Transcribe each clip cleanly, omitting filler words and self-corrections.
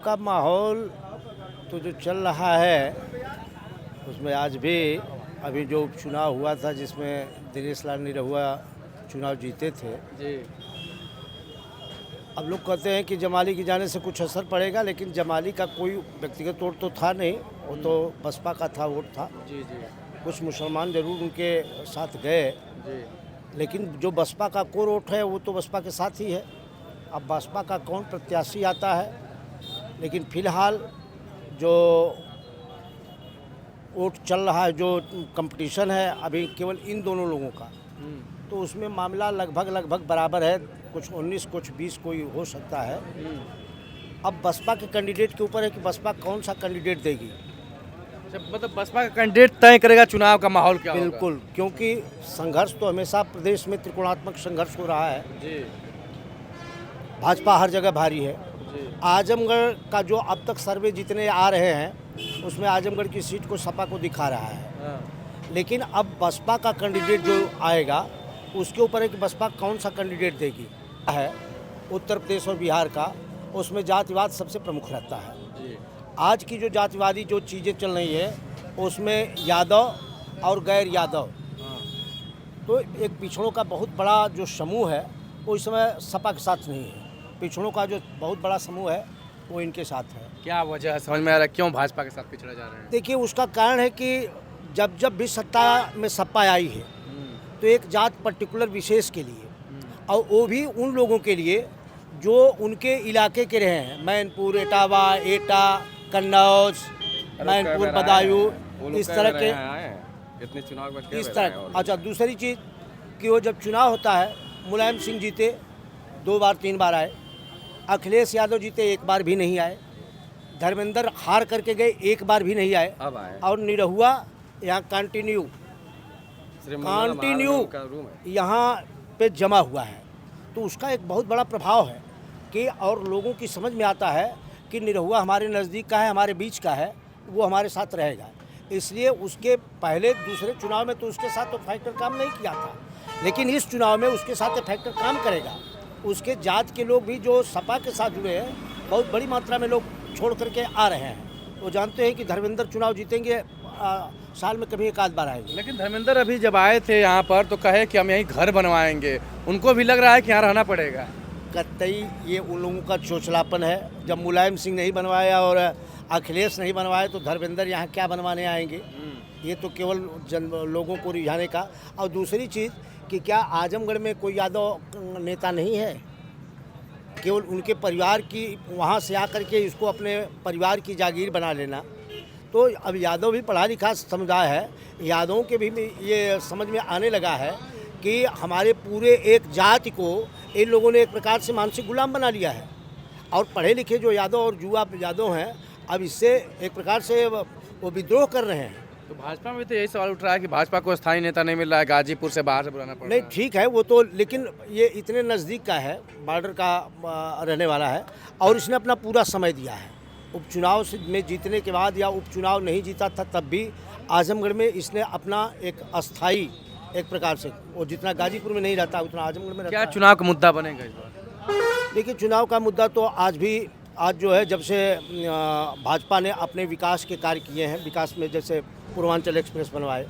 का माहौल तो जो चल रहा है उसमें आज भी अभी जो उपचुनाव हुआ था जिसमें दिनेश लाल निरहुआ चुनाव जीते थे जी। अब लोग कहते हैं कि जमाली की जाने से कुछ असर पड़ेगा, लेकिन जमाली का कोई व्यक्तिगत वोट तो था नहीं, वो तो बसपा का था वोट था। जी जी कुछ मुसलमान जरूर उनके साथ गए, जी लेकिन जो बसपा का कोर वोट है वो तो बसपा के साथ ही है। अब बसपा का कौन प्रत्याशी आता है, लेकिन फिलहाल जो वोट चल रहा है, जो कंपटीशन है अभी केवल इन दोनों लोगों का, तो उसमें मामला लगभग बराबर है। कुछ 19 कुछ 20 कोई हो सकता है। अब बसपा के कैंडिडेट के ऊपर है कि बसपा कौन सा कैंडिडेट देगी। अच्छा, मतलब बसपा का कैंडिडेट तय करेगा चुनाव का माहौल क्या होगा? बिल्कुल, क्योंकि संघर्ष तो हमेशा प्रदेश में त्रिकोणात्मक संघर्ष हो रहा है। जी भाजपा हर जगह भारी है। जी आजमगढ़ का जो अब तक सर्वे जितने आ रहे हैं उसमें आजमगढ़ की सीट को सपा को दिखा रहा है, हाँ। लेकिन अब बसपा का कैंडिडेट जो आएगा उसके ऊपर है कि बसपा कौन सा कैंडिडेट देगी है। उत्तर प्रदेश और बिहार का, उसमें जातिवाद सबसे प्रमुख रहता है। जी आज की जो जातिवादी जो चीज़ें चल रही है उसमें यादव और गैर यादव, हाँ। तो एक पिछड़ों का बहुत बड़ा जो समूह है वो इस समय सपा के साथ नहीं है। पिछड़ों का जो बहुत बड़ा समूह है वो इनके साथ है। क्या वजह है, समझ में आ रहा है क्यों भाजपा के साथ पिछड़े जा रहे हैं? देखिए, उसका कारण है कि जब भी सत्ता में सपा आई है तो एक जात पर्टिकुलर विशेष के लिए, और वो भी उन लोगों के लिए जो उनके इलाके के रहे हैं, मैनपुर, इटावा, एटा, कन्नौज, मैनपुर, बदायूं, इस तरह के इतने चुनाव में इस तरह। अच्छा, दूसरी चीज़ कि वो जब चुनाव होता है, मुलायम सिंह जीते 2 बार 3 बार आए, अखिलेश यादव जीते 1 बार भी नहीं आए, धर्मेंद्र हार करके गए 1 बार भी नहीं आए, अब आए और निरहुआ यहाँ कंटिन्यू यहाँ पे जमा हुआ है। तो उसका एक बहुत बड़ा प्रभाव है कि, और लोगों की समझ में आता है कि निरहुआ हमारे नज़दीक का है, हमारे बीच का है, वो हमारे साथ रहेगा। इसलिए उसके पहले दूसरे चुनाव में तो उसके साथ तो फैक्टर काम नहीं किया था, लेकिन इस चुनाव में उसके साथ ये फैक्टर काम करेगा। उसके जात के लोग भी जो सपा के साथ जुड़े हैं, बहुत बड़ी मात्रा में लोग छोड़ करके आ रहे हैं। वो जानते हैं कि धर्मेंद्र चुनाव जीतेंगे, साल में कभी 1 आध बार आएंगे। लेकिन धर्मेंद्र अभी जब आए थे यहाँ पर तो कहे कि हम यहीं घर बनवाएंगे, उनको भी लग रहा है कि यहाँ रहना पड़ेगा। कतई ये उन लोगों का चोचलापन है। जब मुलायम सिंह नहीं बनवाया और अखिलेश नहीं बनवाए तो धर्मेंद्र यहाँ क्या बनवाने आएंगे। ये तो केवल लोगों को रिझाने का। और दूसरी चीज़ कि क्या आजमगढ़ में कोई यादव नेता नहीं है? केवल उनके परिवार की वहाँ से आकर के इसको अपने परिवार की जागीर बना लेना। तो अब यादव भी पढ़ा लिखा समुदाय है, यादवों के भी ये समझ में आने लगा है कि हमारे पूरे एक जाति को इन लोगों ने एक प्रकार से मानसिक गुलाम बना लिया है। और पढ़े लिखे जो यादव और युवा यादव हैं, अब इससे एक प्रकार से वो विद्रोह कर रहे हैं। तो भाजपा में तो यही सवाल उठ रहा है कि भाजपा को स्थायी नेता नहीं मिल रहा है, गाजीपुर से बाहर से बुलाना पड़ रहा है। नहीं, ठीक है वो तो, लेकिन ये इतने नज़दीक का है, बॉर्डर का रहने वाला है, और इसने अपना पूरा समय दिया है। उपचुनाव में जीतने के बाद या उपचुनाव नहीं जीता था तब भी आजमगढ़ में इसने अपना एक अस्थाई एक प्रकार से, वो जितना गाजीपुर में नहीं रहता उतना आजमगढ़ में रहता क्या है। चुनाव का मुद्दा बनेगा इस बार? देखिए, चुनाव का मुद्दा तो आज जो है, जब से भाजपा ने अपने विकास के कार्य किए हैं, विकास में जैसे पूर्वांचल एक्सप्रेस बनवाए,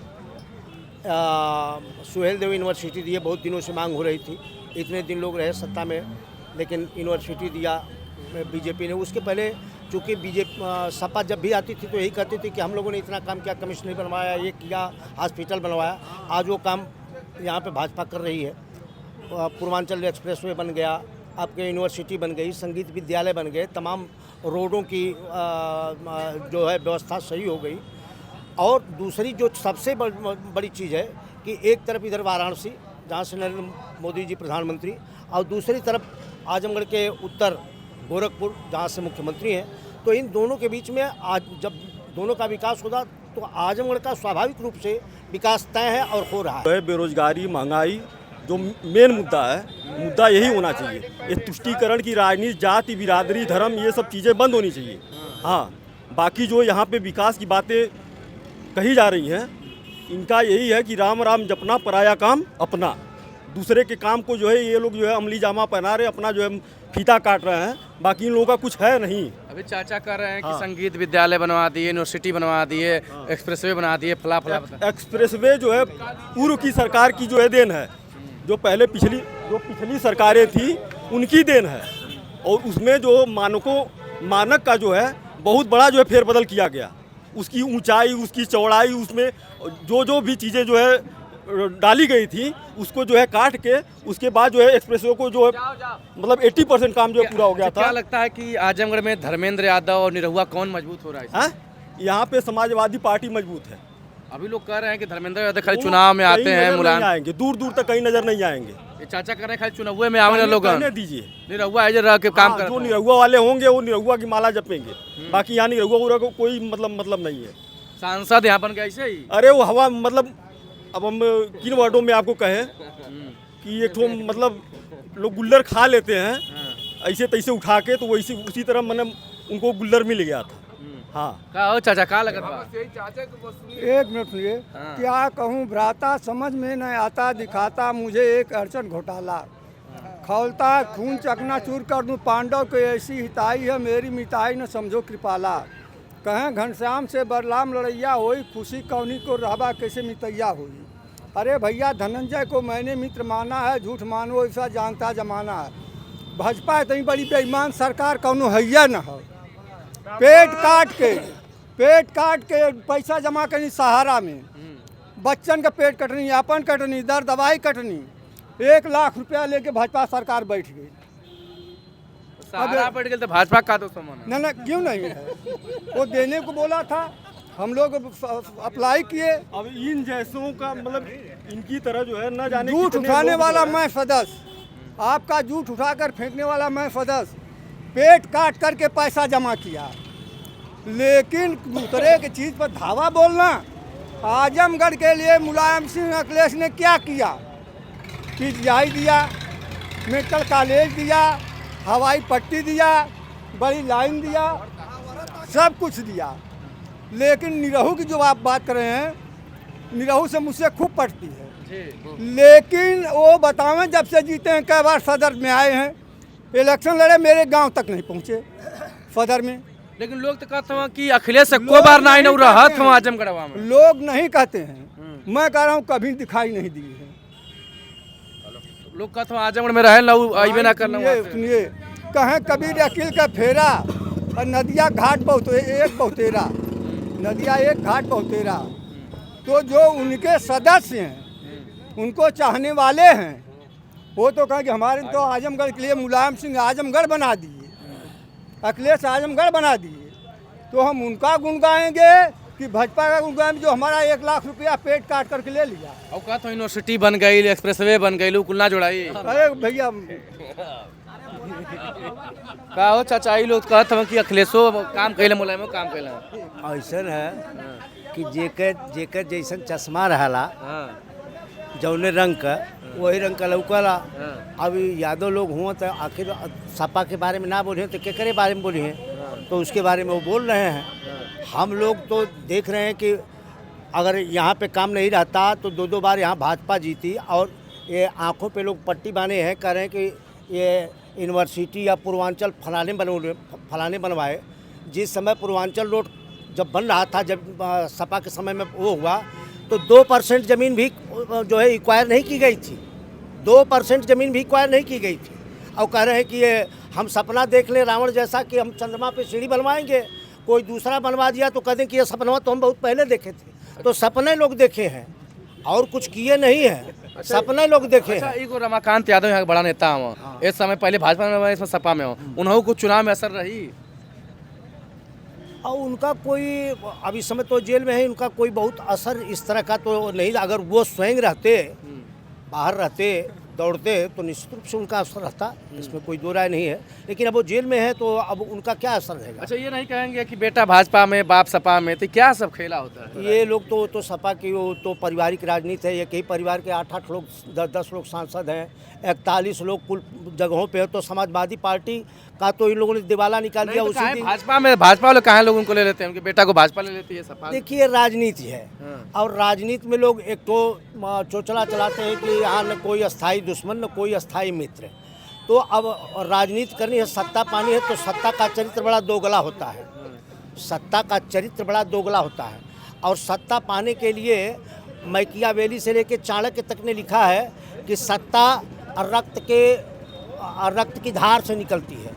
सुहेल देव यूनिवर्सिटी दिए, बहुत दिनों से मांग हो रही थी, इतने दिन लोग रहे सत्ता में, लेकिन यूनिवर्सिटी दिया बीजेपी ने। उसके पहले चूँकि सपा जब भी आती थी तो यही कहती थी कि हम लोगों ने इतना काम किया, कमिश्नरी बनवाया, ये किया, हॉस्पिटल बनवाया। आज वो काम यहाँ पे भाजपा कर रही है। पूर्वांचल एक्सप्रेसवे बन गया, आपके यूनिवर्सिटी बन गई, संगीत विद्यालय बन गए, तमाम रोडों की जो है व्यवस्था सही हो गई। और दूसरी जो सबसे बड़ी चीज़ है कि एक तरफ इधर वाराणसी जहाँ से नरेंद्र मोदी जी प्रधानमंत्री, और दूसरी तरफ आजमगढ़ के उत्तर गोरखपुर जहाँ से मुख्यमंत्री हैं, तो इन दोनों के बीच में आज जब दोनों का विकास होगा तो आजमगढ़ का स्वाभाविक रूप से विकास तय है और हो रहा है। बेरोजगारी, महंगाई जो मेन मुद्दा है, मुद्दा यही होना चाहिए। ये तुष्टीकरण की राजनीति, जाति, बिरादरी, धर्म, ये सब चीज़ें बंद होनी चाहिए। हाँ, बाकी जो यहाँ पे विकास की बातें कही जा रही हैं, इनका यही है कि राम राम जपना, पराया काम अपना। दूसरे के काम को जो है ये लोग जो है अमली जामा पहना रहे, अपना जो है फीता काट रहे हैं, बाकी इन लोगों का कुछ है नहीं। अभी चाचा कह रहे हैं कि संगीत विद्यालय बनवा दिए, यूनिवर्सिटी बनवा दिए, एक्सप्रेसवे बना दिए, फला फला। एक्सप्रेसवे जो है पूर्व की सरकार की जो है देन है, जो पिछली सरकारें थी उनकी देन है, और उसमें जो मानक का जो है बहुत बड़ा जो है फेरबदल किया गया। उसकी ऊंचाई, उसकी चौड़ाई, उसमें जो भी चीज़ें जो है डाली गई थी उसको जो है काट के उसके बाद जो है एक्सप्रेसवे को जो है मतलब 80% काम जो है पूरा हो गया था। क्या लगता है कि आजमगढ़ में धर्मेंद्र यादव और निरहुआ कौन मजबूत हो रहा है? यहाँ पे समाजवादी पार्टी मजबूत है। अभी लोग कह रहे हैं कि धर्मेंद्र यादव खाली चुनाव में आते हैं, मुलायम आएंगे, दूर दूर तक कहीं नजर नहीं आएंगे। ये चाचा कह रहे हैं खाली चुनाव में आवे लोग, दीजिए निरहुआ इधर रह के काम कर। जो निरहुआ वाले होंगे वो निरहुआ की माला जपेंगे, बाकी यहाँ निरहुआ को कोई मतलब नहीं है। सांसद यहाँ बन गया ऐसे ही। अरे वो हवा मतलब अब हम किन वर्डों में आपको कहें कि एक ठो मतलब लोग गुल्लर खा लेते हैं ऐसे तैसे उठा के, तो वैसे उसी तरह मैंने उनको गुल्लर मिल गया था। हाँ का हो चाचा, का लगत बा? एक मिनट सुनिए। क्या कहूँ भ्राता, समझ में न आता, दिखाता मुझे एक अड़चन घोटाला। खौलता खून चकनाचूर कर दूं पांडव को, ऐसी हिताई है मेरी मिताई न समझो कृपाला। कहें घनश्याम से बरलाम लड़ैया होई, खुशी कौनी को रहबा कैसे मितैया हुई। अरे भैया धनंजय को मैंने मित्र माना है, झूठ मानो ऐसा जानता जमाना है। भाजपा इतनी बड़ी बेईमान सरकार कौनो हैया न हो। पेट काट के पैसा जमा करनी सहारा में, बच्चन का पेट कटनी, अपन कटनी, दर दवाई कटनी, 1 लाख रुपया लेके भाजपा सरकार बैठ गई। सहारा बैठ गए तो भाजपा का दोस्तों माना ना क्यों नहीं है, वो देने को बोला था, हम लोग अप्लाई किए। अब इन जैसों का मतलब इनकी तरह जो है न जाने झूठ उठाने वाला मैं सदस्य, आपका झूठ उठाकर फेंकने वाला मैं सदस्य, पेट काट करके पैसा जमा किया, लेकिन दूसरे की चीज़ पर धावा बोलना। आजमगढ़ के लिए मुलायम सिंह अखिलेश ने क्या किया? पीजीआई दिया, मेडिकल कॉलेज दिया, हवाई पट्टी दिया, बड़ी लाइन दिया, सब कुछ दिया। लेकिन निरहू की जो आप बात कर रहे हैं, निरहू से मुझसे खूब पटती है, लेकिन वो बतावें जब से जीते हैं कई बार सदर में आए हैं, इलेक्शन लड़े मेरे गांव तक नहीं पहुंचे सदर में। लेकिन लोग तो कहते हैं कि अखिलेश से को बार ना आईना रहा हम आजमगढ़ में। लोग नहीं कहते हैं, मैं कह रहा हूँ कभी दिखाई नहीं दी है। लोग कहते हैं आजमगढ़ में रहे ना ना करना। सुनिए, कहें कबीर अकील का फेरा और नदिया घाट बहुतेरा, नदिया एक घाट बहुतेरा। तो जो उनके सदस्य हैं, उनको चाहने वाले हैं, वो तो कहें कि हमारे तो आजमगढ़ के लिए मुलायम सिंह आजमगढ़ बना दिए, अखिलेश आजमगढ़ बना दिए, तो हम उनका गुण गाएंगे कि भाजपा का गुण गाएंगे जो हमारा 1 लाख रुपया पेट काट करके ले लिया। और कहा तो यूनिवर्सिटी बन गई, एक्सप्रेसवे बन गई, कुल ना जोड़ाई। अरे भैया का हो चाचा, लोग कहते हैं कि अखिलेशो काम कैले, मुलायमो काम कैले। ऐसा है कि जेकर जैसन चश्मा रहला जौने रंग का वही रंग का लौकला। अभी यादव लोग हुआ तो आखिर सपा के बारे में ना बोले तो केकरे बारे में बोले हैं, तो उसके बारे में वो बोल रहे हैं। हम लोग तो देख रहे हैं कि अगर यहाँ पे काम नहीं रहता तो 2 बार यहाँ भाजपा जीती, और ये आंखों पे लोग पट्टी बांधे हैं, कह रहे हैं कि ये यूनिवर्सिटी या पूर्वांचल फलाने बनवाए। जिस समय पूर्वांचल रोड जब बन रहा था, जब सपा के समय में वो हुआ, तो 2% ज़मीन भी जो है एक्वायर नहीं की गई थी, 2% ज़मीन भी एक्वायर नहीं की गई थी। और कह रहे हैं कि ये हम सपना देख ले रावण जैसा कि हम चंद्रमा पे सीढ़ी बनवाएंगे, कोई दूसरा बनवा दिया तो कह दें कि ये सपना तो हम बहुत पहले देखे थे। तो सपने लोग देखे हैं और कुछ किए नहीं हैं, सपने लोग देखे हैं। एगो रमाकांत यादव यहाँ बड़ा नेता हो, इस समय पहले भाजपा में, इसमें सपा में हो, उन्होंने कुछ चुनाव में असर रही? और उनका कोई अभी समय तो जेल में है, उनका कोई बहुत असर इस तरह का तो नहीं। अगर वो स्वयं रहते, बाहर रहते, दौड़ते, तो निश्चित रूप से उनका असर रहता, इसमें कोई दो राय नहीं है। लेकिन अब वो जेल में है तो अब उनका क्या असर रहेगा? अच्छा, ये नहीं कहेंगे कि बेटा भाजपा में बाप सपा में, तो क्या सब खेला होता है? ये लोग तो सपा की वो तो पारिवारिक राजनीति है। एक ही परिवार के 8-8 लोग, 10-10 लोग सांसद हैं, 41 लोग कुल जगहों पे है। तो समाजवादी पार्टी का तो इन लोगों ने दिवाला निकाल दिया तो उसी दिन। भाजपा वाले कहाँ लोग उनको ले लेते हैं, उनके बेटा को भाजपा ले लेती है सपा? देखिए राजनीति है, और राजनीति में लोग एक तो चोचला चलाते हैं कि यहाँ न कोई अस्थाई दुश्मन न कोई अस्थाई मित्र। तो अब राजनीति करनी है, सत्ता पानी है, तो सत्ता का चरित्र बड़ा दोगला होता है। सत्ता का चरित्र बड़ा दोगला होता है और सत्ता पाने के लिए मैकियावेली से लेकर चाणक्य तक ने लिखा है कि सत्ता रक्त की धार से निकलती है।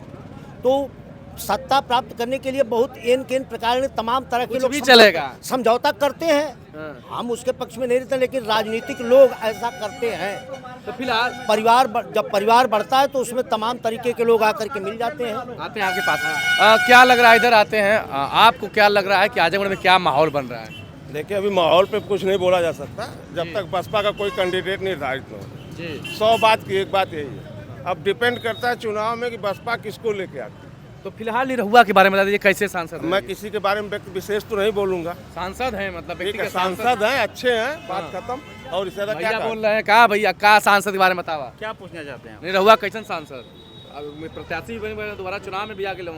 तो सत्ता प्राप्त करने के लिए बहुत एन प्रकार ने तमाम तरह के लोग भी चलेगा, समझौता करते हैं। हम उसके पक्ष में नहीं रहते, लेकिन राजनीतिक लोग ऐसा करते हैं। तो फिलहाल जब परिवार बढ़ता है तो उसमें तमाम तरीके के लोग आकर के मिल जाते हैं। आते हैं आपके पास। क्या लग रहा है, इधर आते हैं, आपको क्या लग रहा है कि आजमगढ़ में क्या माहौल बन रहा है? देखिए, अभी माहौल पे कुछ नहीं बोला जा सकता जब तक बसपा का कोई कैंडिडेट निर्धारित न हो। जी, 100 बात की एक बात यही है, अब डिपेंड करता है चुनाव में कि बसपा किसको लेके आती है। तो फिलहाल निरहुआ के बारे में बता दीजिए, कैसे सांसद हैं? मैं किसी के बारे में व्यक्ति विशेष तो नहीं बोलूंगा। सांसद हैं, मतलब ठीक है, सांसद हैं, अच्छे हैं, बात खत्म। और इससे ज्यादा क्या भैया कहा? बोल रहे हैं, कहा भैया का सांसद के बारे में बतावा, क्या पूछना चाहते हैं? निरहुआ कैसन सांसद? अब मैं प्रत्याशी बने दोबारा चुनाव में भी आके लूँ,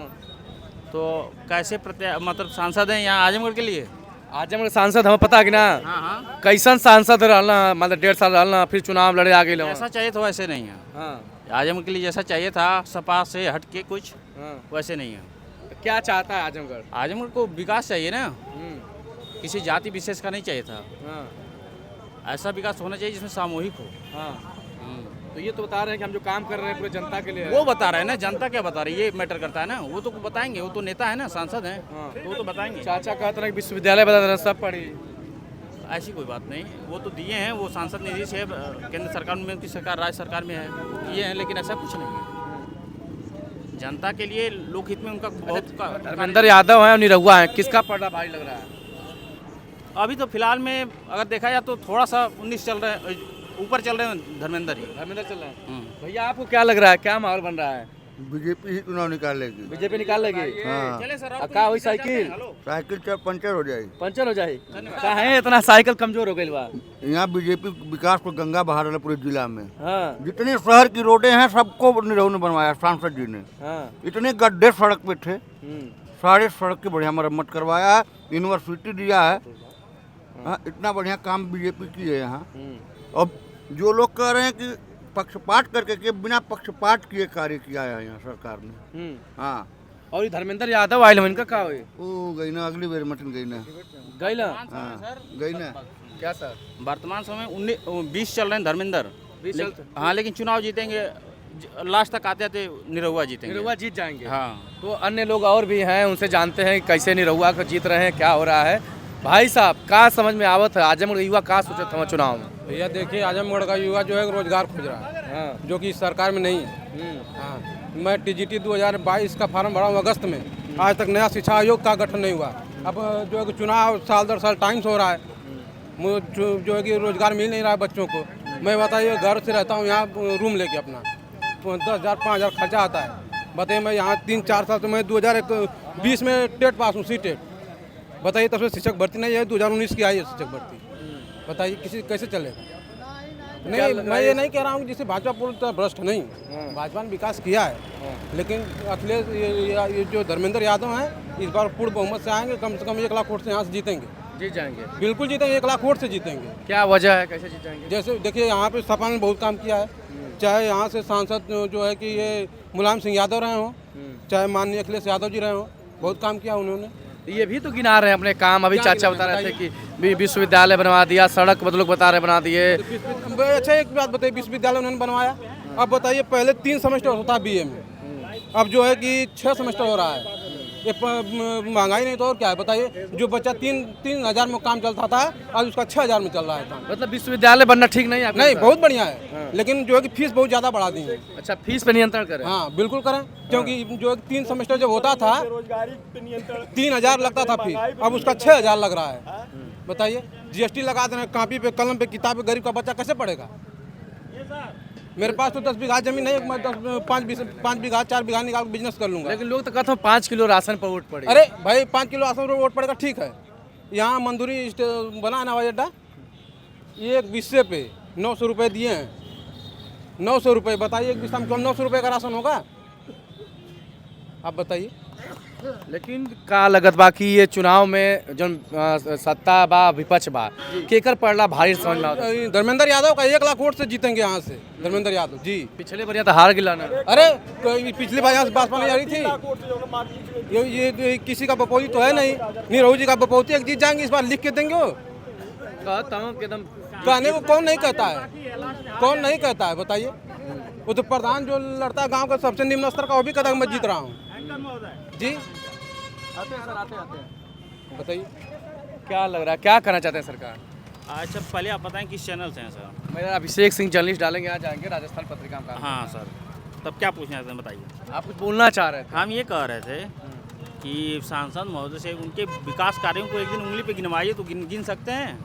तो कैसे मतलब सांसद हैं यहाँ आजमगढ़ के लिए? आजमगढ़ सांसद हमें पता कि ना हाँ हाँ, कैसन सांसद रहना, मतलब 1.5 साल रहना, फिर चुनाव लड़े आगे लूँ। जैसा चाहिए था वैसे नहीं है। हाँ आजमगढ़ के लिए जैसा चाहिए था सपा से हट के कुछ हाँ, वैसे नहीं है। तो क्या चाहता है आजमगढ़? आजमगढ़ को विकास चाहिए ना, किसी जाति विशेष का नहीं चाहिए था। हाँ ऐसा विकास होना चाहिए जिसमें सामूहिक हो। हाँ, तो ये तो बता रहे हैं कि हम जो काम कर रहे हैं पूरे जनता के लिए है। वो बता रहे हैं ना, जनता क्या बता रही है, ये मैटर करता है ना। वो तो बताएंगे, वो तो नेता है ना, सांसद हैं, हाँ। तो वो तो बताएंगे। चाचा कहते हैं कि विश्वविद्यालय बता रहे सब पढ़ी। ऐसी कोई बात नहीं, वो तो दिए हैं, वो सांसद निधि से केंद्र सरकार में, उनकी सरकार राज्य सरकार में है, ये है। लेकिन ऐसा कुछ नहीं है, जनता के लिए लोकहित में उनका बहुत धर्मेंद्र यादव हैं और निरहुआ हैं, किसका पलड़ा भारी लग रहा है? अभी तो फिलहाल में अगर देखा जाए तो थोड़ा सा 19 चल रहे हैं, ऊपर चल रहे हैं धर्मेंद्र ही। धर्मेंद्र चल रहे हैं। भैया आपको क्या लग रहा है, क्या माहौल बन रहा है? बीजेपी ही चुनाव निकालेगी। बीजेपी निकाल लेगी? हाँ। चले सर, का हुई साइकिल साइकिल चाहे पंचर हो जाएगी। पंचर हो जाए? का है इतना साइकिल कमजोर हो गई बा? यहाँ बीजेपी विकास पर गंगा बहा रहा है पूरे जिला में। हाँ जितने शहर की रोडें हैं सबको निरहु ने बनवाया, सांसद जी ने। हाँ, इतने गड्ढे सड़क पे थे, सारे सड़क की बढ़िया मरम्मत करवाया है, यूनिवर्सिटी दिया है। हाँ, इतना बढ़िया काम बीजेपी की है यहाँ। अब जो लोग कह रहे हैं कि पक्षपात करके के बिना पक्षपात किए कार्य किया है यहाँ सरकार ने। हाँ, और ये धर्मेंद्र यादव आयल इनका का हुई? वो गई ना, अगली बार मटन गई ना। गई ना? हाँ, गई ना। क्या सर? वर्तमान समय 20 चल रहे हैं धर्मेंद्र। 20 चलते? हाँ, लेकिन चुनाव जीतेंगे, लास्ट तक आते आते निरहुआ जीतेंगे। निरहुआ जीत जाएंगे? हाँ। तो अन्य लोग और भी हैं, उनसे जानते हैं कि कैसे निरहुआ को जीत रहे हैं, क्या हो रहा है। भाई साहब, का समझ में आवत है आजमगढ़ युवा का सोचत था चुनाव में? भैया देखिए, आजमगढ़ का युवा जो है रोजगार खोज रहा है। हाँ, जो कि इस सरकार में नहीं है। हाँ, मैं टीजीटी 2022 का फॉर्म भरा हूँ अगस्त में, आज तक नया शिक्षा आयोग का गठन नहीं हुआ। अब जो है कि चुनाव साल दर साल टाइम से हो रहा है, जो है कि रोजगार मिल नहीं रहा है बच्चों को। मैं बताइए, घर से रहता हूँ यहाँ रूम लेके, अपना 10,000 5,000 खर्चा आता है। बताइए, मैं यहाँ 3-4 साल तो मैं 2020 में टेट पास हूँ, सी टेट। बताइए, तब से शिक्षक भर्ती नहीं है, 2019 की आई है शिक्षक भर्ती। बताइए किसी कैसे चलेगा? नहीं, मैं ये नहीं कह रहा हूँ कि जैसे भाजपा पूरी तरह भ्रष्ट नहीं, भाजपा ने विकास किया है। लेकिन अखिलेश ये जो धर्मेंद्र यादव हैं, इस बार पूर्ण बहुमत से आएंगे, कम से कम 1 लाख वोट से यहाँ से जीतेंगे। जीत जाएंगे? बिल्कुल जीतेंगे, 1 लाख वोट से जीतेंगे। क्या वजह है, कैसे जीत जाएंगे? जैसे देखिए, यहाँ पे सपा ने बहुत काम किया है, चाहे यहाँ से सांसद जो है कि ये मुलायम सिंह यादव रहे हों, चाहे माननीय अखिलेश यादव जी रहे हों, बहुत काम किया उन्होंने। ये भी तो गिना रहे हैं अपने काम। अभी चाचा बता रहे थे कि विश्वविद्यालय बनवा दिया, सड़क लोग बता रहे बना दिए। अच्छा, एक बात बताइए, विश्वविद्यालय उन्होंने बनवाया। अब बताइए, पहले 3 सेमेस्टर होता है बीए में, अब जो है कि 6 सेमेस्टर हो रहा है। ये महंगाई नहीं तो और क्या है? बताइए, जो बच्चा 3,000 में काम चलता था, आज उसका 6,000 में चल रहा है। मतलब विश्वविद्यालय बनना ठीक नहीं है? नहीं, बहुत बढ़िया है, लेकिन जो है कि फीस बहुत ज़्यादा बढ़ा दी है। अच्छा, फीस पे नियंत्रण करें? हाँ, बिल्कुल करें, क्योंकि जो 3 सेमेस्टर जब होता था 3,000 लगता था फीस, अब उसका 6,000 लग रहा है। बताइए, जीएसटी लगा देना, कॉपी पे, कलम पे, किताब पे, गरीब का बच्चा कैसे पढ़ेगा? मेरे पास तो 10 बीघा जमीन नहीं, मैं 5 बीघा 4 बीघा निकाल बिजनेस कर लूँगा। लेकिन लोग तो कहते हैं 5 किलो राशन पर वोट पड़े। अरे भाई, 5 किलो राशन पर वोट पड़ेगा, ठीक है। यहाँ मंदूरी बना ना हवाई अड्डा, ये एक बिस्से पे 900 रुपये दिए हैं। 900 रुपये, बताइए, एक बिस्सा में 900 रुपये का राशन होगा? आप बताइए। लेकिन का लगत बा कि ये चुनाव में जो सत्ता बा विपक्ष बा केकर पड़ला भारी समझ में आवता। धर्मेंद्र यादव का 1 लाख वोट से जीतेंगे यहाँ से धर्मेंद्र यादव जी। पिछले बार तो हार गिला ना। अरे पिछली बार यहाँ से भाजपा नहीं आ रही थी। ये किसी का बपौती तो है नहीं, निरहू जी का बपौती एक जीत जाएंगे, इस बार लिख के देंगे वो। कहता हूँ एकदम कहने को कौन नहीं कहता है, कौन नहीं कहता है बताइए। वो तो प्रधान जो लड़ता है गांव का सबसे निम्न स्तर का, वो भी कहता है मैं जीत रहा हूँ जी। आते हैं सर, आते हैं बताइए क्या लग रहा है, क्या करना चाहते हैं सरकार? अच्छा पहले आप बताएं किस चैनल से हैं सर? मेरा अभिषेक सिंह जर्नलिस्ट डालेंगे, यहाँ जाएंगे राजस्थान पत्रिका में। हाँ सर, तब क्या पूछना है बताइए। आप कुछ बोलना चाह रहे थे? हम ये कह रहे थे कि सांसद महोदय से उनके विकास कार्यों को एक दिन उंगली पे गिनवाइए तो गिन सकते हैं।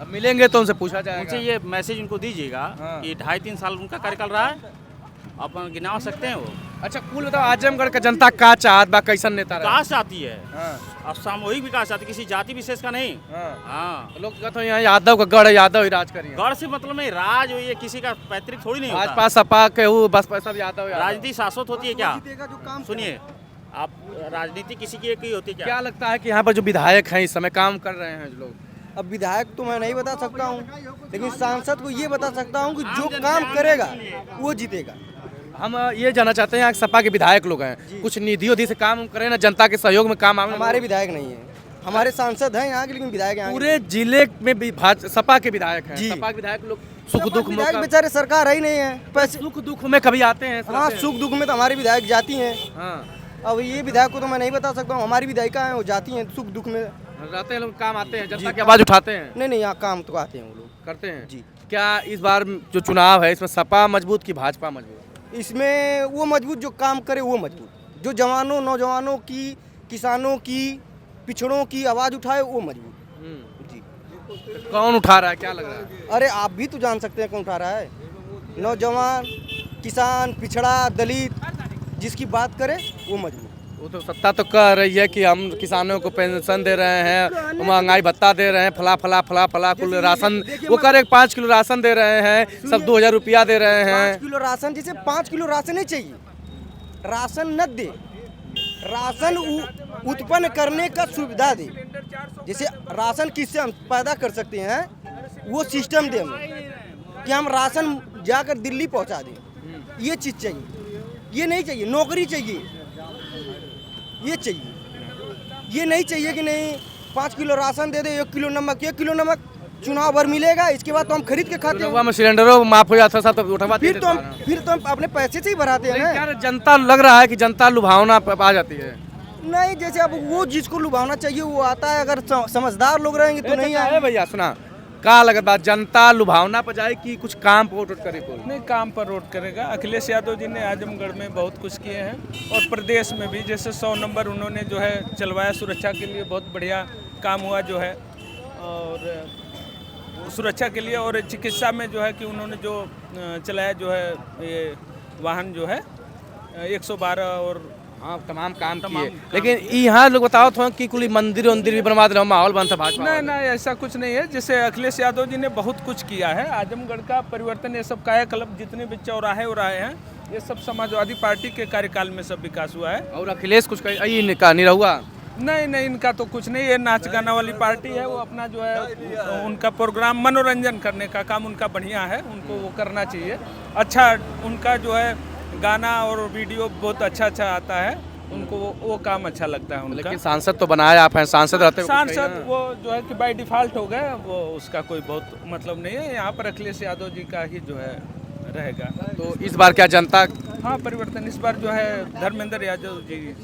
अब मिलेंगे तो उनसे पूछा जाएगा। उनसे ये मैसेज उनको दीजिएगा कि 2.5-3 साल उनका कार्यकाल रहा है, अपन गिना सकते हैं वो। अच्छा कुल बताओ, आजमगढ़ का जनता का चाहत बा, कैसन नेता रहे? विकास चाहती है, हाँ। अब सामूहिक विकास चाहती है, किसी जाति विशेष का नहीं। हाँ। हाँ, लोग कहते हैं यहाँ यादव का गढ़ है, यादव ही राज करिए। गढ़ से मतलब नहीं, राज ये किसी का पैतृक थोड़ी नहीं होता। भाजपा सपा के वो बस पैसा यादव यादव। राजनीति शाश्वत होती है क्या? सुनिए, आप राजनीति किसी की एक ही होती है क्या? क्या लगता है कि यहाँ पर जो विधायक हैं इस समय काम कर रहे हैं जो लोग? अब विधायक तो मैं नहीं बता सकता हूँ, लेकिन सांसद को ये बता सकता हूँ कि जो काम करेगा वो जीतेगा। हम ये जानना चाहते हैं यहाँ सपा के विधायक लोग हैं, कुछ निधि उधि से काम करें ना, जनता के सहयोग में काम आवे। हमारे विधायक नहीं है, हमारे सांसद हैं यहाँ के, लेकिन विधायक यहाँ पूरे जिले में भी सपा के विधायक हैं। सपा के विधायक लोग सुख दुख में, बेचारे सरकार है ही नहीं है, पैसे सुख दुख में कभी आते हैं। हाँ, सुख दुख में तो हमारे विधायक जाती हैं। हाँ, अब ये विधायक को तो मैं नहीं बता सकता हूँ, हमारी विधायिका है वो जाती हैं, सुख दुख में रहते हैं लोग, काम आते हैं, जनता की आवाज उठाते हैं। नहीं यहाँ काम तो आते हैं वो लोग, करते हैं जी। क्या इस बार जो चुनाव है इसमें सपा मजबूत की भाजपा मजबूत? इसमें वो मजबूत जो काम करे वो मजबूत, जो जवानों नौजवानों की, किसानों की, पिछड़ों की आवाज़ उठाए वो मजबूत जी। कौन उठा रहा है, क्या लग रहा है? अरे आप भी तो जान सकते हैं कौन उठा रहा है। नौजवान, किसान, पिछड़ा, दलित, जिसकी बात करे वो मजबूत। वो तो सत्ता तो कह रही है कि हम किसानों को पेंशन दे रहे हैं, महंगाई भत्ता दे रहे हैं, फला फला फला फला, कुल राशन वो कर 5 किलो राशन दे रहे हैं, सब 2000 रुपया दे रहे हैं। 5 किलो राशन, जैसे 5 किलो राशन नहीं चाहिए, राशन न दे, राशन उत्पन्न करने का सुविधा दे। जैसे राशन किससे हम पैदा कर सकते हैं वो सिस्टम दे हमें, कि हम राशन जाकर दिल्ली पहुंचा दें। ये चीज़ चाहिए, ये नहीं चाहिए। नौकरी चाहिए, ये चाहिए। ये नहीं चाहिए कि नहीं 5 किलो राशन दे दे, 1 किलो नमक, 1 किलो नमक चुनाव भर मिलेगा, इसके बाद तो हम खरीद के खाते हैं। में सिलेंडरों माफ हो जाता सब, तो उठवा फिर तो हम अपने पैसे से ही भराते हैं ना। जनता लग रहा है कि जनता लुभावना आ जाती है। नहीं, जैसे अब वो जिसको लुभावना चाहिए वो आता है, अगर समझदार लोग रहेंगे तो नहीं आए। भैया सुना का लगत बात, जनता लुभावना पर जाए कि कुछ काम पर रोट करे? कोई नहीं, काम पर रोट करेगा। अखिलेश यादव जी ने आजमगढ़ में बहुत कुछ किए हैं और प्रदेश में भी, जैसे 100 नंबर उन्होंने जो है चलवाया, सुरक्षा के लिए बहुत बढ़िया काम हुआ जो है, और सुरक्षा के लिए। और चिकित्सा में जो है कि उन्होंने जो चलाया जो है ये वाहन जो है 112 और हाँ तमाम काम किए। लेकिन यहाँ लोग बताओ थोड़ा कि कुछ मंदिर भी बनवा दे रहे हो, माहौल बनता भाजपा? नहीं, ऐसा कुछ नहीं है। जैसे अखिलेश यादव जी ने बहुत कुछ किया है, आजमगढ़ का परिवर्तन, ये सब कायाकल्प, जितने भी चौराहे हैं ये सब समाजवादी पार्टी के कार्यकाल में सब विकास हुआ है। और अखिलेश कुछ नहीं रहुआ? नहीं, इनका तो कुछ नहीं है। नाच गाना वाली पार्टी है, वो अपना जो है उनका प्रोग्राम मनोरंजन करने का काम उनका बढ़िया है, उनको वो करना चाहिए। अच्छा, उनका जो है गाना और वीडियो बहुत अच्छा आता है, उनको वो काम अच्छा लगता है उनका। लेकिन सांसद तो बनाया आप हैं, सांसद रहते सांसद वो जो है कि बाय डिफॉल्ट हो गए, वो उसका कोई बहुत मतलब नहीं है। यहाँ पर अखिलेश यादव जी का ही जो है रहेगा। तो इस बार क्या जनता? हाँ, परिवर्तन इस बार जो है धर्मेंद्र यादव जी।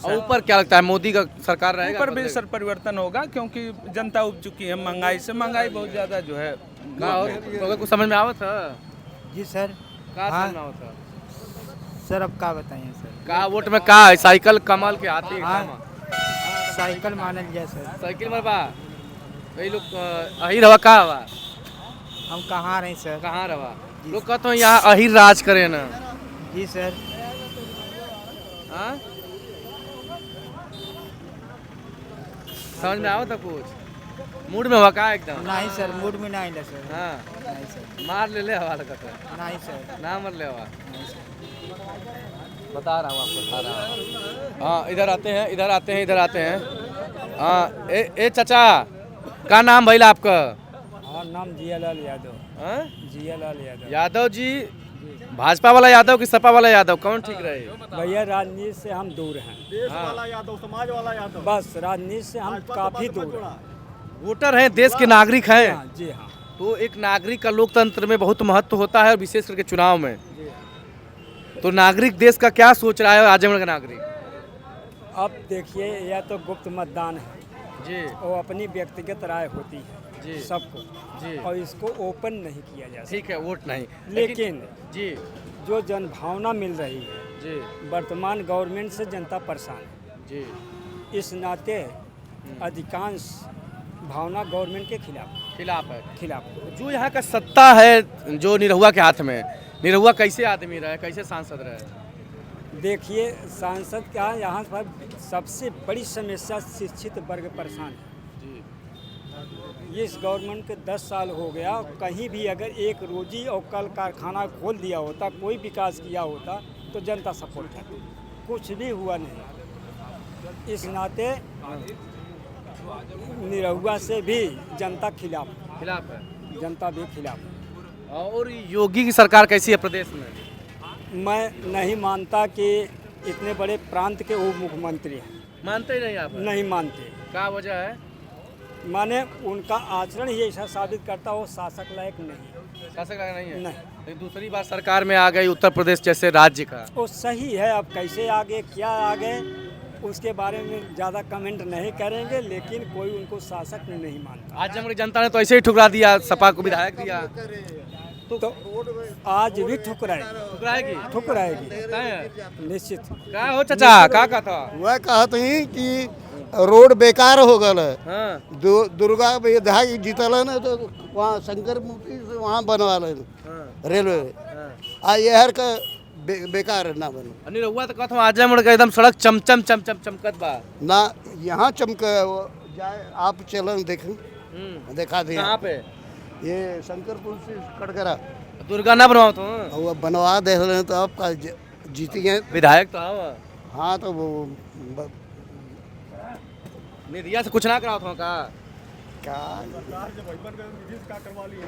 और ऊपर क्या लगता है, मोदी का सरकार रहेगा? ऊपर भी सर परिवर्तन होगा, क्योंकि जनता उब चुकी है महंगाई से। महंगाई बहुत ज्यादा जो है। कुछ समझ में आवत था? जी सर। क्या समझ में आवत था सर? अब क्या बताइए सर? का वोट में का है? साइकिल कमल के हाथी? साइकिल मानल जाए सर। साइकिल मरबा कई लोग अहिर हवा का हवा? हम कहाँ रहे सर? कहाँ रवा? लोग कहते हैं यहाँ अहिर राज करे ना। जी सर। हाँ, समझ में आवत था कुछ? मूड में वका एकदम? नहीं सर, मूड में नहीं ले सर। हाँ, नहीं सर। मार ले हवा लगता है? नहीं सर। ना मर ले हवा। बता रहा हूँ आपको, बता रहा हूँ। हाँ, इधर आते हैं, इधर आते हैं, इधर आते हैं। हाँ, ए चाचा, क्या नाम भैया आपका? हाँ, नाम जियालाल यादव। हाँ? जियालाल यादव। यादव जी, भाजपा वाला यादव कि सपा वाला यादव, कौन ठीक रहे? भैया राजनीति से हम दूर हैं। देश वाला यादव, समाज वाला यादव, बस राजनीति से हम काफी दूर हैं। वोटर हैं, देश के नागरिक हैं। हाँ, जी हाँ। तो एक नागरिक का लोकतंत्र में बहुत महत्व होता है, विशेष करके चुनाव में। तो नागरिक देश का क्या सोच रहा है आजमगढ़ का नागरिक? अब देखिए, यह तो गुप्त मतदान है जी, और अपनी व्यक्तिगत राय होती है जी, सबको जी। और इसको ओपन नहीं किया जा सकता। ठीक है, वोट नहीं, लेकिन जी जो जनभावना मिल रही है जी वर्तमान गवर्नमेंट से जनता परेशान है। जी, इस नाते अधिकांश भावना गवर्नमेंट के खिलाफ है। खिलाफ। जो यहाँ का सत्ता है जो निरहुआ के हाथ में, निरहुआ कैसे आदमी रहे, कैसे सांसद रहे? देखिए, सांसद का यहाँ पर सबसे बड़ी समस्या शिक्षित वर्ग परेशान है जी। इस गवर्नमेंट के 10 साल हो गया, कहीं भी अगर एक रोजी और कल कारखाना खोल दिया होता, कोई विकास किया होता तो जनता सपोर्ट करती। कुछ भी हुआ नहीं। इस नाते निरहुआ से भी जनता खिलाफ है, जनता भी खिलाफ है। और योगी की सरकार कैसी है प्रदेश में? मैं नहीं मानता कि इतने बड़े प्रांत के उप मुख्यमंत्री हैं। मानते ही नहीं आप? नहीं मानते। क्या वजह है? माने उनका आचरण ही ऐसा साबित करता हो शासक लायक नहीं। शासक लायक नहीं है? नहीं। तो दूसरी बार सरकार में आ गई उत्तर प्रदेश जैसे राज्य का, वो सही है। अब कैसे आगे क्या आगे उसके बारे में ज़्यादा कमेंट नहीं करेंगे, लेकिन कोई उनको शासक नहीं मानता। आजमगढ़ की जनता ने तो ऐसे ही ठुकरा दिया, सपा को विधायक दिया। तो आज भी ठुकराएगी निश्चित। क्या हो चाचा, क्या कहा था? वह कहत ही कि रोड बेकार हो गल है। हाँ। दुर्गा विधायक जीतल है ना, तो वहाँ शंकर मूर्ति से वहाँ बनवा ले रेलवे। आ यहर का बेकार ना बनो। निरहुआ तो कहता हूँ आजमगढ़ का एकदम सड़क चमचम चमचम चमकत बा ना, यहाँ चमक जाए। आप चलन देखें, देखा दे कहाँ पे? ये शंकरपुर से कटकरा दुर्गा ना बनवाओ तो वो बनवा दे रहे हैं, तो आपका जीती है विधायक तो आओ। हाँ, तो वो निधिया से कुछ ना कराओ तो का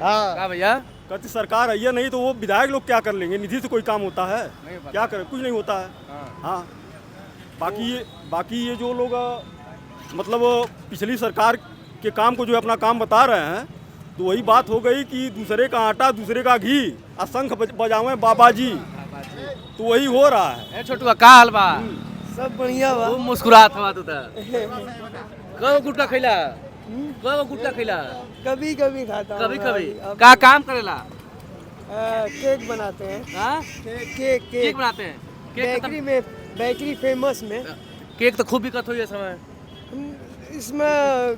हाँ भैया? कहती सरकार आई है नहीं तो वो विधायक लोग क्या कर लेंगे? निधि से कोई काम होता है? क्या करें, कुछ नहीं होता है। हाँ, बाकी ये जो लोग मतलब पिछली सरकार के काम को जो अपना काम बता रहे हैं, तो वही बात हो गई कि दूसरे का आटा दूसरे का घी, असंख बजावे बाबा जी। तो वही हो रहा है। छोटुआ का हाल बा? सब बढ़िया बा। मुस्कुरात हुआ तू कब गुटका खैला? कब गुटका खैला? कभी कभी खाता हूँ। कभी कभी का काम करेला? केक बनाते हैं। हाँ? केक बनाते हैं। बेकरी में, बेकरी फेमस में केक तो खूब बिकत हुई है समय। इसमें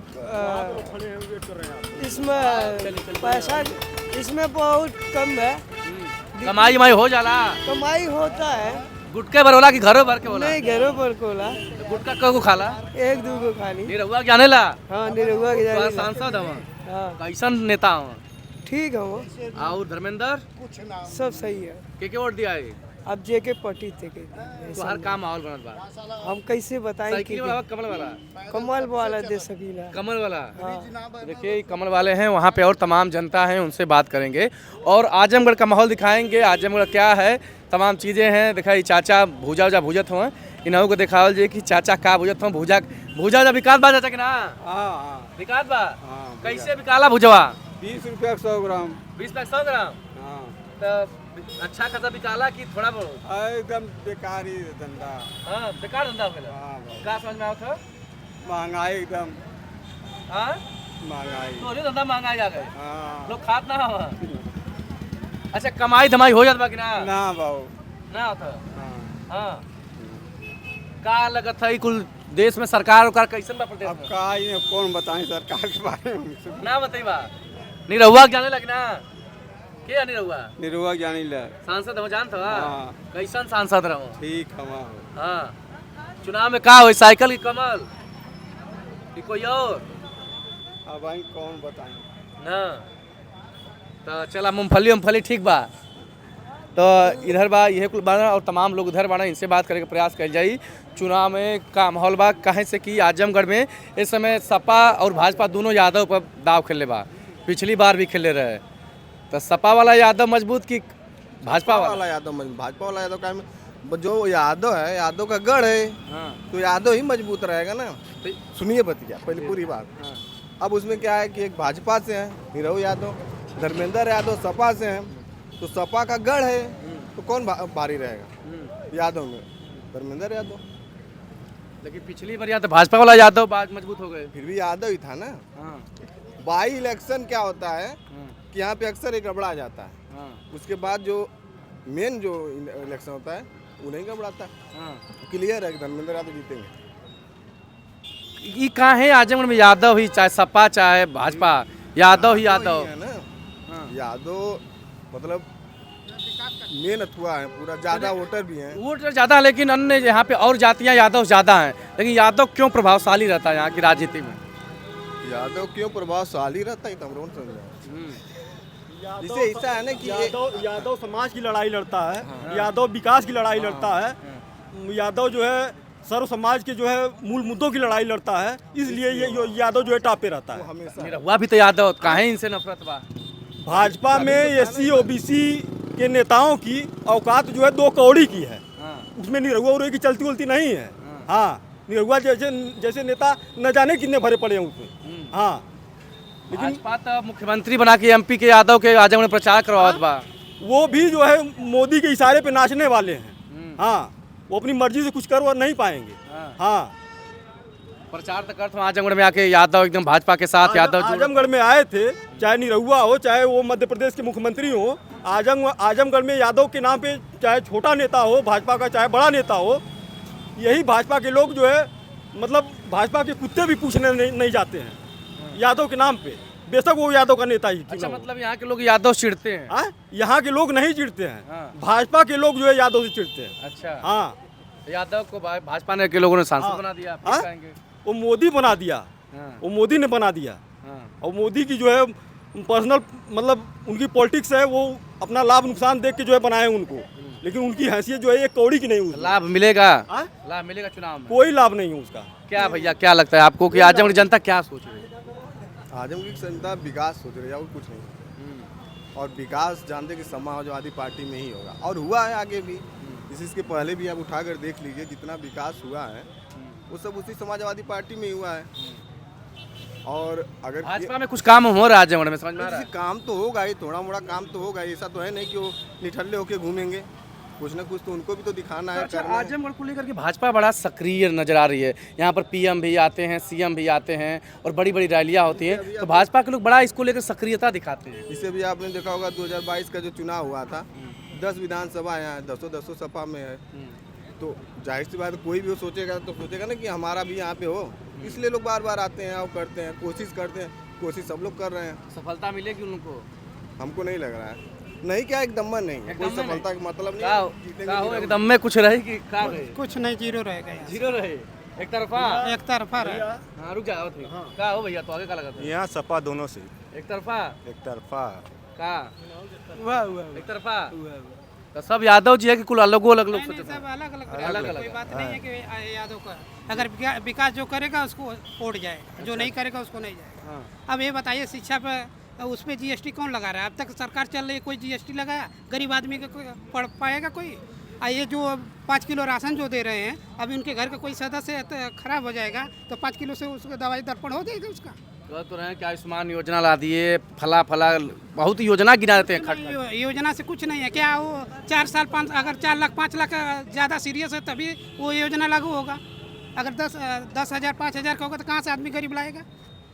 पैसा इसमें बहुत कम है। कमाई हो जाला? कमाई होता है। गुटके भर होला कि घरों भर के होला? नहीं, घरों पर कोला। गुटका कब खाला? एक दो को खाली। निरहुआ जाने ला? हाँ, निरहुआ के जाने ला। सांसद हवा? हाँ। कैसन नेता हवा? ठीक है वो। और धर्मेंद्र सब सही है। के वोट दिया है? अब जेके पटी थे के तो हर काम माहौल बनत बा। हम कैसे बताएं? साइकिल वाला कमल वाला? कमल वाला दे सकीला। कमल वाला। हाँ। देखिए कमल वाले हैं, वहाँ पे और तमाम जनता है, उनसे बात करेंगे और आजमगढ़ का माहौल दिखाएंगे। आजमगढ़ क्या है, तमाम चीज़ें हैं। दिखाई चाचा भूजा उजा भूजत हुआ, इन्हों को दिखावल जे कि चाचा का भूजत हुआ। भूजा जब विकास बा चाचा के ना? हाँ, विकास बा। कैसे विकाला भुजवा? 20 रुपया 100 ग्राम। 20 पैसा 100 ग्राम? हाँ। तो अच्छा खासा बिकाला कि थोड़ा बहुत? एकदम बेकार ही धंधा। हाँ, बेकार धंधा हो गया। का समझ में आवत? महंगाई एकदम। हाँ, महंगाई तो धंधा महंगाई आ गए। हाँ। लोग खात ना हो। अच्छा, कमाई धमाई हो जात बा कि ना? ना बाबू, ना होता। हाँ। का लगत है कुल देश में सरकार उकार कैसन बा प्रदेश अब में? का ये कौन बताएं सरकार के बारे में? ना बताइबा। निरहुआ जाने लगे ना? के निरहुआ? निरहुआ जानी ला। सांसद हो जानत हो? हाँ। कैसन सांसद रहो? ठीक हवा। हाँ। चुनाव में का हो, साइकिल की कमल कि कोई और? अब आई कौन बताएं? ना तो चला मूंगफली ठीक बा। तो इधर बा यह कुल बाड़ा और तमाम लोग उधर बाड़ा, इनसे बात करने का प्रयास कर जाई। चुनाव में का माहौल बा कहें से कि आजमगढ़ में इस समय सपा और भाजपा दोनों यादव पर दाव खेले बा, पिछली बार भी खेले रहे। तो सपा वाला यादव मजबूत कि भाजपा वाला यादव मजबूत? भाजपा वाला यादव का जो यादव है, यादव का गढ़ है, तो यादव ही मजबूत रहेगा ना। सुनिए बतिया पहले पूरी बात। अब उसमें क्या है कि एक भाजपा से है निरहु यादव, धर्मेंद्र यादव सपा से हैं, तो सपा का गढ़ है, तो कौन भारी रहेगा यादव में? धर्मेंद्र यादव। लेकिन पिछली बार तो भाजपा वाला यादव बात मजबूत हो गए, फिर भी यादव ही था ना। बाई इलेक्शन क्या होता है कि यहाँ पे अक्सर एक गड़बड़ा जाता है, उसके बाद जो मेन जो इलेक्शन होता है वो नहीं गड़बड़ाता है। क्लियर है कि धर्मेंद्र यादव जीतेंगे। ये कहाँ है आजमगढ़ में? यादव ही, चाहे सपा चाहे भाजपा, यादव ही यादव है ना। यादव मतलब मेन अथुआ है पूरा, ज्यादा वोटर भी हैं। वोटर ज्यादा है, लेकिन अन्य यहाँ पे और जातियाँ यादव ज्यादा हैं। लेकिन यादव क्यों प्रभावशाली रहता है यहाँ की राजनीति में? यादव क्यों प्रभावशाली रहता है, तमरोन समझा। इसे ऐसा है ना कि यादव समाज की लड़ाई लड़ता है, यादव विकास की लड़ाई लड़ता है, यादव जो है सर्व समाज के जो है मूल मुद्दों की लड़ाई लड़ता है, इसलिए ये यादव जो है टापे रहता है हमेशा। हुआ भी तो यादव, काहे इनसे नफरत बा? भाजपा में SC OBC के नेताओं की औकात जो है 2 कौड़ी की है, उसमें निरहुआ की चलती उलती नहीं है। हाँ, निरहुआ जैसे नेता न जाने कितने भरे पड़े हैं उसमें। हाँ, लेकिन भाजपा तो मुख्यमंत्री बना के MP के यादव के आजमगढ़ में प्रचार करवावत बा। वो भी जो है मोदी के इशारे पे नाचने वाले हैं। हाँ, वो अपनी मर्जी से कुछ कर नहीं पाएंगे। हाँ, प्रचार तो करते आजमगढ़ में आके यादव एकदम भाजपा के साथ। यादव आजमगढ़ में आए थे, चाहे निरहुआ हो चाहे वो मध्य प्रदेश के मुख्यमंत्री हो, आजमगढ़ में यादव के नाम पे चाहे छोटा नेता हो भाजपा का चाहे बड़ा नेता हो, यही भाजपा के लोग जो है मतलब भाजपा के कुत्ते भी पूछने नहीं जाते हैं यादव के नाम पे, बेशक वो यादव का नेता ही। अच्छा, मतलब यहाँ के लोग यादव चिढ़ते हैं? यहाँ के लोग नहीं चिढ़ते हैं, भाजपा के लोग जो है यादव से चिढ़ते हैं। अच्छा, हाँ, यादव को भाजपा ने के लोगों ने सांसद बना दिया। वो मोदी बना दिया, वो मोदी ने बना दिया। और मोदी की जो है पर्सनल मतलब उनकी पॉलिटिक्स है, वो अपना लाभ नुकसान देख के जो है बनाए उनको, लेकिन उनकी हैसियत जो है 1 कौड़ी की नहीं। लाभ मिलेगा? लाभ मिलेगा चुनाव में? कोई लाभ नहीं है उसका। क्या भैया, क्या लगता है आपको कि आजमगढ़ जनता क्या सोच रही है? आजमगढ़ की जनता विकास सोच रही है और कुछ नहीं। और विकास जानते कि समाजवादी पार्टी में ही होगा, और हुआ है आगे भी। इसके पहले भी आप उठाकर देख लीजिए, जितना विकास हुआ है वो सब उसी समाजवादी पार्टी में ही हुआ है। और अगर भाजपा में कुछ काम हो रहा है आजमगढ़ में, समझ में आ रहा है? काम तो होगा ही, थोड़ा मोड़ा काम तो होगा। ऐसा तो है नहीं कि वो निठल्ले होके घूमेंगे, कुछ ना कुछ तो उनको भी तो दिखाना है। आजमगढ़ को लेकर के भाजपा बड़ा सक्रिय नजर आ रही है। यहाँ पर PM भी आते हैं, CM भी आते हैं और बड़ी बड़ी रैलियाँ होती हैं, तो भाजपा के लोग बड़ा इसको लेकर सक्रियता दिखाते हैं। इसे भी आपने देखा होगा 2022 का जो चुनाव हुआ था, 10 विधानसभा यहाँ 10 सपा में है, तो जाहिर सी बात कोई भी सोचेगा ना कि हमारा भी यहाँ पे हो, इसलिए लोग बार बार आते हैं और करते हैं, कोशिश करते हैं। कोशिश सब लोग कर रहे हैं। सफलता मिलेगी उनको? हमको नहीं लग रहा है। नहीं, क्या एकदम में नहीं, कोई सफलता का मतलब नहीं। एकदम में कुछ रहेगी? कुछ नहीं, जीरो रहेगा। जीरो रहे, एक तरफा रहे। हाँ, रुक जाओ। क्या हो भैया, तो आगे का लगा? यहाँ सपा दोनों से एक तरफा का एक तरफा। तो सब यादव जी है कि कुल अलग अलग लोग सोचते हैं? सब अलग अलग। कोई बात नहीं है कि यादव का अगर विकास जो करेगा उसको वोट जाएगा, जो नहीं करेगा उसको नहीं जाएगा। अब ये बताइए, शिक्षा पे उस पर GST कौन लगा रहा है? अब तक सरकार चल रही है, कोई GST लगाया? गरीब आदमी का कोई पढ़ पाएगा कोई? ये जो 5 किलो राशन जो दे रहे हैं, अभी उनके घर का कोई सदस्य खराब हो जाएगा तो 5 किलो से उसको दवाई दर्पण हो जाएगा उसका। तो रहे कि आयुष्मान योजना ला दिए, फला बहुत योजना गिना देते हैं। योजना से कुछ नहीं है क्या? वो 4 साल 5 अगर 4 लाख 5 लाख ज़्यादा सीरियस है तभी वो योजना लागू होगा। अगर 10,000 5,000 का होगा तो कहाँ से आदमी गरीब लाएगा?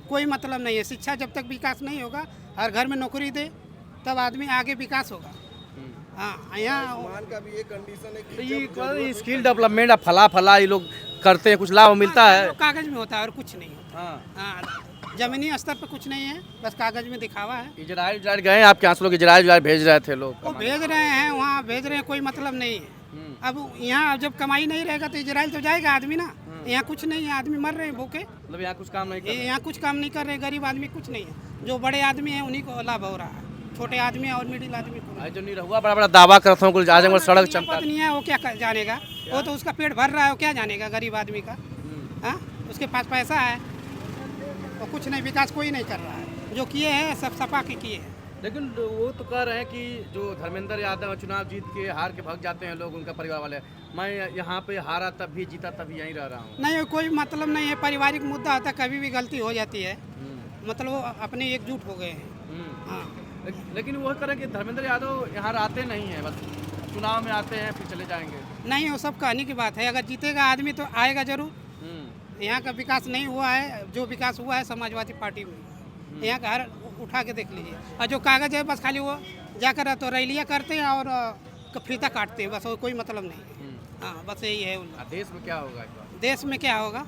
कोई मतलब नहीं है। शिक्षा जब तक विकास नहीं होगा, हर घर में नौकरी दे, तब आदमी आगे विकास होगा। हाँ, यहाँ का भी एक कंडीशन है कि स्किल डेवलपमेंट फला ये लोग करते हैं, कुछ लाभ मिलता है? कागज में होता है और कुछ नहीं होता। हाँ, जमीनी स्तर पर कुछ नहीं है, बस कागज में दिखावा है। इजराइल गए आपके यहाँ से लोग? इजराइल भेज रहे थे लोग? वो भेज रहे हैं, वहाँ भेज रहे हैं, कोई मतलब नहीं है। अब यहाँ जब कमाई नहीं रहेगा तो इजराइल तो जाएगा आदमी ना। यहाँ कुछ नहीं है, आदमी मर रहे हैं भूखे। मतलब यहाँ कुछ काम नहीं कर रहे? यहाँ कुछ काम नहीं कर रहे, गरीब आदमी कुछ नहीं है। जो बड़े आदमी हैं उन्हीं को लाभ हो रहा है। छोटे आदमी और मिडिल आदमी को आज जो निरहुआ बड़ा बड़ा दावा करता हूँ कुछ आजमगढ़ सड़क चमका नहीं है, वो क्या जानेगा? वो तो उसका पेट भर रहा है, वो क्या जानेगा गरीब आदमी का? हाँ, उसके पास पैसा है, वो कुछ नहीं, विकास कोई नहीं कर रहा है। जो किए हैं सब सपा के किए हैं। लेकिन वो तो कह रहे हैं कि जो धर्मेंद्र यादव चुनाव जीत के हार के भाग जाते हैं लोग, उनका परिवार वाले, मैं यहाँ पे हारा तब भी जीता तब यहीं रह रहा हूँ। नहीं, कोई मतलब नहीं है, पारिवारिक मुद्दा होता है, कभी भी गलती हो जाती है, मतलब वो अपने एकजुट हो गए हैं। हाँ, लेकिन वो कह रहे हैं कि धर्मेंद्र यादव यहाँ आते नहीं हैं, बस चुनाव में आते हैं फिर चले जाएंगे। नहीं, वो सब कहने की बात है, अगर जीतेगा आदमी तो आएगा जरूर। यहाँ का विकास नहीं हुआ है, जो विकास हुआ है समाजवादी पार्टी में, यहाँ का हर उठा के देख लीजिए। और जो कागज है बस खाली वो जाकर तो रैलियाँ करते हैं और फीता काटते हैं, बस वो कोई मतलब नहीं है। हाँ, बस यही है उनका। देश में क्या होगा? देश में क्या होगा?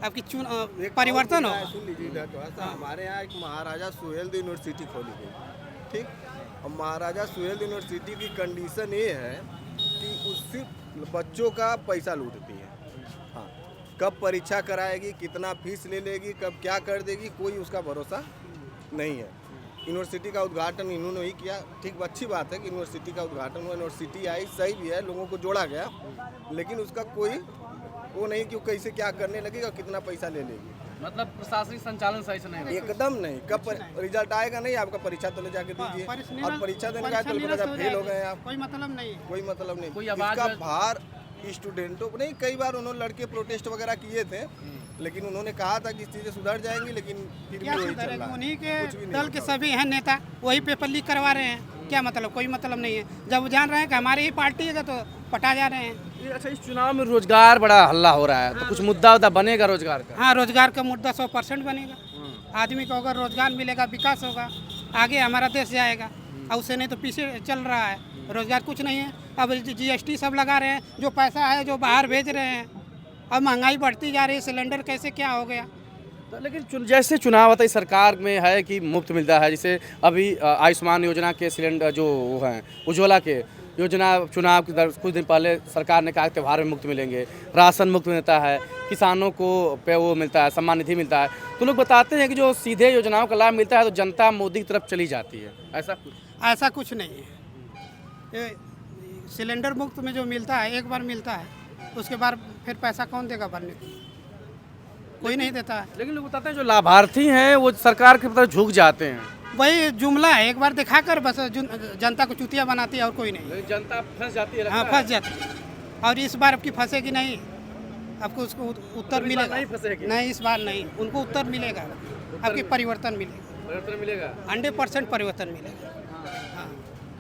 आपकी परिवर्तन होगा। सुन लीजिए इधर थोड़ा सा। हमारे यहाँ एक महाराजा सुहेलदेव यूनिवर्सिटी खोली गई, ठीक। और महाराजा सुहेलदेव यूनिवर्सिटी की कंडीशन ये है कि उससे बच्चों का पैसा लूटती है। हाँ, कब परीक्षा कराएगी, कितना फीस ले लेगी, कब क्या कर देगी, कोई उसका भरोसा नहीं है। यूनिवर्सिटी का उद्घाटन इन्होंने ही किया, ठीक, अच्छी बात है कि यूनिवर्सिटी का उद्घाटन हुआ, यूनिवर्सिटी आई, सही भी है, लोगों को जोड़ा गया, लेकिन उसका कोई वो नहीं कि वो कैसे क्या करने लगेगा, कितना पैसा ले लेगी। मतलब प्रशासनिक संचालन सही से नहीं, एकदम नहीं। कब रिजल्ट आएगा नहीं, आपका परीक्षा तो ले जाके दीजिए, और परीक्षा देने का तो फेल हो गए आप, कोई मतलब नहीं, कोई मतलब नहीं। कोई इसका भार स्टूडेंटों को नहीं, कई बार उन्होंने लड़के प्रोटेस्ट वगैरह किए थे, लेकिन उन्होंने कहा था कि चीज़ें सुधर जाएंगी, लेकिन फिर भी वही चल रहा है। उन्हीं के दल के सभी हैं नेता, वही पेपर लीक करवा रहे हैं। क्या मतलब? कोई मतलब नहीं है। जब जान रहे हैं कि हमारी ही पार्टी है तो पटा जा रहे हैं। अच्छा, इस चुनाव में रोजगार बड़ा हल्ला हो रहा है, तो कुछ मुद्दा उद्दा बनेगा रोजगार का? हाँ, रोजगार का मुद्दा 100% बनेगा। आदमी को अगर रोजगार मिलेगा, विकास होगा, आगे हमारा देश जाएगा। और उससे नहीं तो पीछे चल रहा है, रोजगार कुछ नहीं है। अब GST सब लगा रहे हैं, जो पैसा है जो बाहर भेज रहे हैं, अब महंगाई बढ़ती जा रही है, सिलेंडर कैसे क्या हो गया। तो लेकिन जैसे चुनाव होता है, सरकार में है कि मुफ्त मिलता है, जैसे अभी आयुष्मान योजना के सिलेंडर जो वो हैं, उज्ज्वला के योजना, चुनाव के कुछ दिन पहले सरकार ने कहा त्यौहार में मुफ्त मिलेंगे, राशन मुफ्त मिलता है, किसानों को पे वो मिलता है, सम्मान निधि मिलता है। तो लोग बताते हैं कि जो सीधे योजनाओं का लाभ मिलता है तो जनता मोदी की तरफ चली जाती है, ऐसा कुछ नहीं है। सिलेंडर मुफ्त में जो मिलता है, एक बार मिलता है, उसके बाद फिर पैसा कौन देगा भरने को? कोई नहीं देता है। लेकिन लोग बताते हैं जो लाभार्थी हैं वो सरकार की तरफ झुक जाते हैं। वही जुमला है, एक बार दिखाकर बस जनता को चुतिया बनाती है और कोई नहीं। जनता फंस जाती है। हाँ, फंस जाती है। और इस बार आपकी फंसेगी नहीं, आपको उसको उत्तर मिलेगा। नहीं फंसेगी? नहीं, इस बार नहीं, उनको उत्तर मिलेगा, आपकी परिवर्तन मिलेगा, 100% परिवर्तन मिलेगा।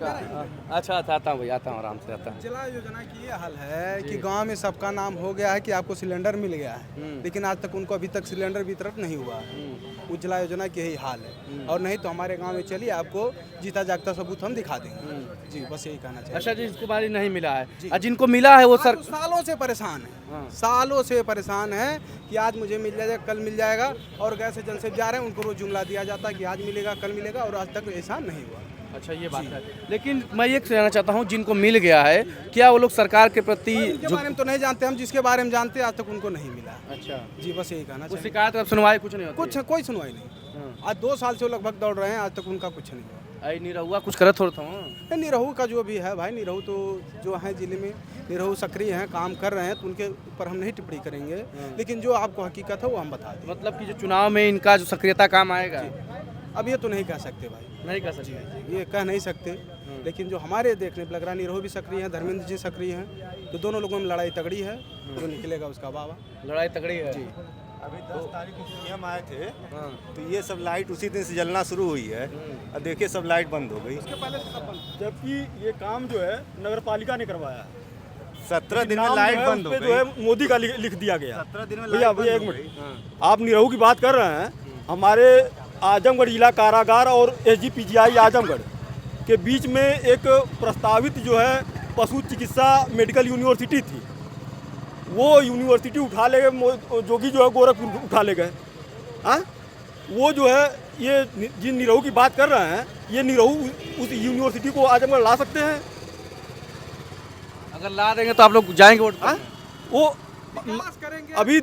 अच्छा, आता हूँ भैया, आता हूँ, आराम से आता हूँ। उज्ज्वला योजना की ये हाल है कि गांव में सबका नाम हो गया है कि आपको सिलेंडर मिल गया है, लेकिन आज तक उनको अभी तक सिलेंडर वितरण नहीं हुआ है। उज्ज्वला योजना की यही हाल है। और नहीं तो हमारे गांव में चलिए, आपको जीता जागता सबूत हम दिखा देंगे। जी, बस यही कहना चाहिए। अच्छा, जिसको बारी नहीं मिला है, और जिनको मिला है वो सर सालों से परेशान है, सालों से परेशान है कि आज मुझे मिल जाएगा, कल मिल जाएगा। और गैस एजेंसी जा रहे हैं, उनको रोज जुमला दिया जाता है कि आज मिलेगा, कल मिलेगा, और आज तक ऐसा नहीं हुआ। अच्छा, ये बात है। लेकिन मैं ये कहना चाहता हूँ, जिनको मिल गया है, क्या वो लोग सरकार के प्रति इसके बारे में तो नहीं जानते हम, जिसके बारे में जानते हैं आज तक उनको नहीं मिला। अच्छा जी, बस यही कहना चाहिए। शिकायत अब सुनवाई कुछ नहीं होती? कुछ कोई सुनवाई नहीं। आज 2 साल से लगभग दौड़ रहे हैं, आज तक उनका कुछ नहीं हुआ। आई निरहुआ कुछ करत हो था? निरहू का जो भी है भाई, निरहू तो जो है जिले में निरहू सक्रिय हैं, काम कर रहे हैं, तो उनके ऊपर हम नहीं टिप्पणी करेंगे। लेकिन जो आपको हकीकत है वो हम बता दें। मतलब कि जो चुनाव में इनका जो सक्रियता काम आएगा, अब ये तो नहीं कह सकते भाई, नहीं कह सकते, ये कह नहीं सकते। लेकिन जो हमारे देखने पर लग रहा है, निरहू भी सक्रिय हैं, धर्मेंद्र जी सक्रिय हैं, तो दोनों लोगों में लड़ाई तगड़ी है। जो निकलेगा उसका बाबा। लड़ाई तगड़ी है जी। अभी 10 तारीख को नियम आए थे, तो ये सब लाइट उसी दिन से जलना शुरू हुई है, और देखिए सब लाइट बंद हो गई। जबकि ये काम जो है नगर पालिका ने करवाया। 17 दिन में लाइट बंद हो गई, जो है मोदी का लिख दिया गया। 17 दिन में भैया एक मिनट, आप निरहू की बात कर रहे हैं। हमारे आजमगढ़ जिला कारागार और SGPGI आजमगढ़ के बीच में एक प्रस्तावित जो है पशु चिकित्सा मेडिकल यूनिवर्सिटी थी, वो यूनिवर्सिटी उठा ले गए, जोगी जो है गोरखपुर उठा ले गए। हाँ, वो जो है ये जिन निरहू की बात कर रहे हैं, ये निरहू उस यूनिवर्सिटी को आजमगढ़ ला सकते हैं। अगर ला देंगे तो आप लोग जाएंगे वोट? वो विकास करेंगे, अभी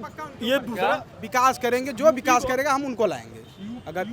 ये दूसरा विकास करेंगे, जो विकास करेगा हम उनको लाएंगे। अगर